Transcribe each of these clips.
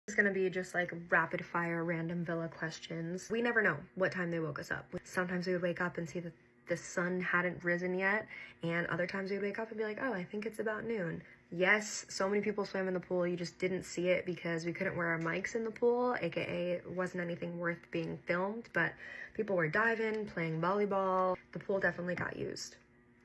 It's gonna be just like rapid fire random villa questions. We never know what time they woke us up. Sometimes we would wake up and see that the sun hadn't risen yet, and other times we'd wake up and be like, oh, I think it's about noon. Yes, so many people swam in the pool, you just didn't see it because we couldn't wear our mics in the pool, aka it wasn't anything worth being filmed, but people were diving, playing volleyball. The pool definitely got used.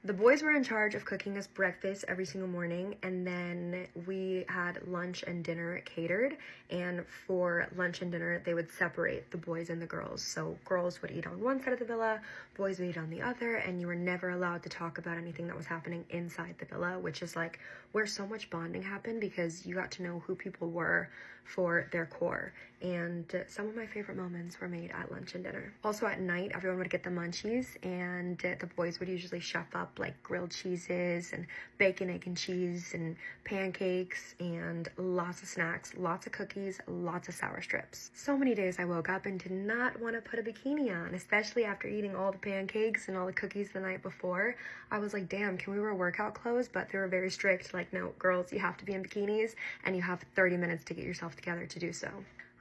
The boys were in charge of cooking us breakfast every single morning, and then we had lunch and dinner catered, and for lunch and dinner they would separate the boys and the girls. So girls would eat on one side of the villa, boys would eat on the other, and you were never allowed to talk about anything that was happening inside the villa, which is like where so much bonding happened because you got to know who people were for their core. And some of my favorite moments were made at lunch and dinner. Also at night, everyone would get the munchies, and the boys would usually chef up like grilled cheeses and bacon, egg, and cheese and pancakes and lots of snacks, lots of cookies, lots of sour strips. So many days I woke up and did not want to put a bikini on, especially after eating all the pancakes and all the cookies the night before. I was like, damn, can we wear workout clothes? But they were very strict, like, no, girls, you have to be in bikinis and you have 30 minutes to get yourself together to do so.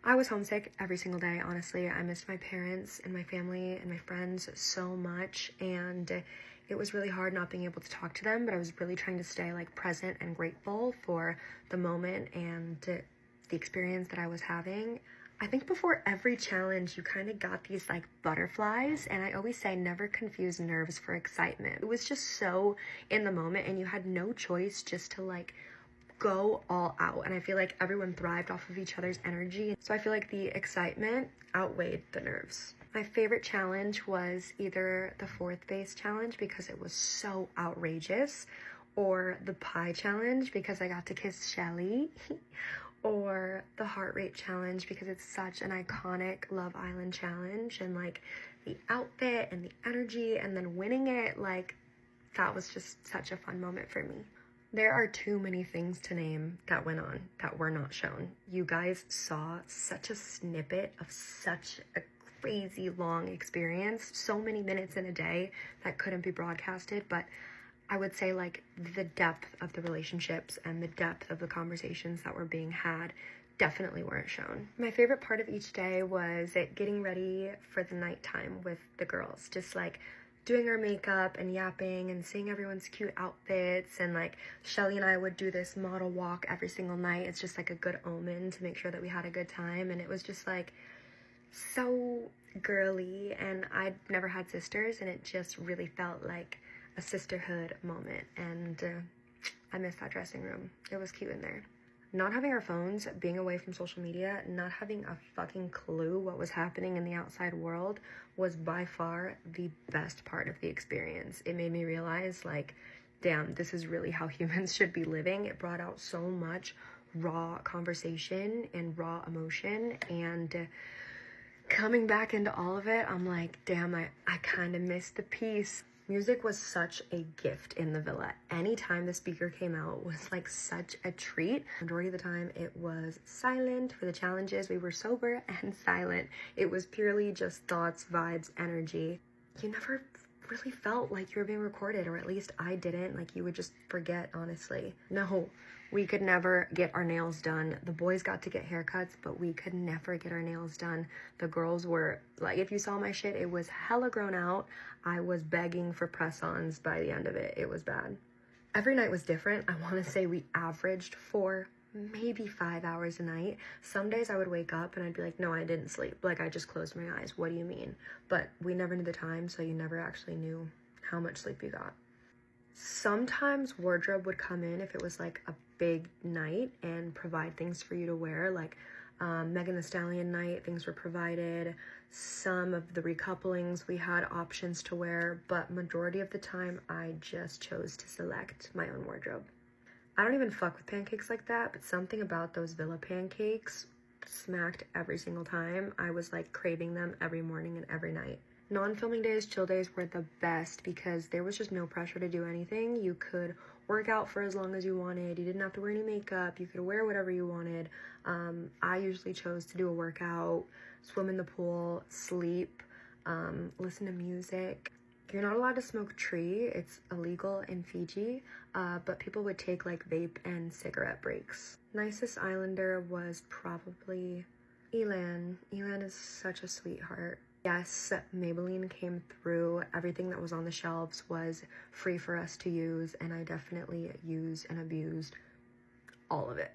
I was homesick every single day, honestly. I missed my parents and my family and my friends so much, and it was really hard not being able to talk to them, but I was really trying to stay like present and grateful for the moment and the experience that I was having. I think before every challenge, you kind of got these like butterflies, and I always say never confuse nerves for excitement. It was just so in the moment, and you had no choice just to like go all out, and I feel like everyone thrived off of each other's energy, so I feel like the excitement outweighed the nerves. My favorite challenge was either the fourth base challenge because it was so outrageous, or the pie challenge because I got to kiss Shelly, or the heart rate challenge because it's such an iconic Love Island challenge, and like the outfit and the energy and then winning it, like that was just such a fun moment for me. There are too many things to name that went on that were not shown. You guys saw such a snippet of such a crazy long experience, so many minutes in a day that couldn't be broadcasted, but I would say like the depth of the relationships and the depth of the conversations that were being had definitely weren't shown. My favorite part of each day was getting ready for the nighttime with the girls, just like doing our makeup and yapping and seeing everyone's cute outfits, and like Shelly and I would do this model walk every single night. It's just like a good omen to make sure that we had a good time, and it was just like so girly, and I'd never had sisters, and it just really felt like a sisterhood moment, and I miss that dressing room. It was cute in there. Not having our phones, being away from social media, not having a fucking clue what was happening in the outside world was by far the best part of the experience. It made me realize, like, damn, this is really how humans should be living. It brought out so much raw conversation and raw emotion, and coming back into all of it, I'm like, damn, I kind of missed the peace. Music was such a gift in the villa. Anytime the speaker came out was like such a treat. Majority of the time it was silent. For the challenges, we were sober and silent. It was purely just thoughts, vibes, energy. You never really felt like you were being recorded, or at least I didn't. Like, you would just forget, honestly. No, we could never get our nails done. The boys got to get haircuts, but we could never get our nails done. The girls were like, if you saw my shit, it was hella grown out. I was begging for press-ons by the end of it. It was bad. Every night was different. I want to say we averaged 4, maybe 5 hours a night. Some days I would wake up and I'd be like, no, I didn't sleep. Like, I just closed my eyes. What do you mean? But we never knew the time, so you never actually knew how much sleep you got. Sometimes wardrobe would come in if it was like a big night and provide things for you to wear, like Megan Thee Stallion night, things were provided. Some of the recouplings we had options to wear, but majority of the time I just chose to select my own wardrobe. I don't even fuck with pancakes like that, but something about those villa pancakes smacked every single time. I was like craving them every morning and every night. Non-filming days, chill days were the best because there was just no pressure to do anything. You could work out for as long as you wanted. You didn't have to wear any makeup. You could wear whatever you wanted. I usually chose to do a workout, swim in the pool, sleep, listen to music. You're not allowed to smoke tree. It's illegal in Fiji, but people would take like vape and cigarette breaks. Nicest Islander was probably Elan. Elan is such a sweetheart. Yes, Maybelline came through. Everything that was on the shelves was free for us to use, and I definitely used and abused all of it.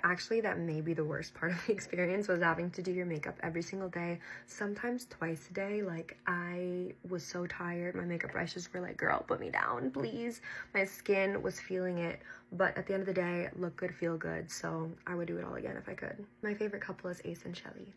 Actually, that may be the worst part of the experience, was having to do your makeup every single day, sometimes twice a day. Like, I was so tired. My makeup brushes were like, girl, put me down, please. My skin was feeling it, but at the end of the day, look good, feel good, so I would do it all again if I could. My favorite couple is Ace and Shelly.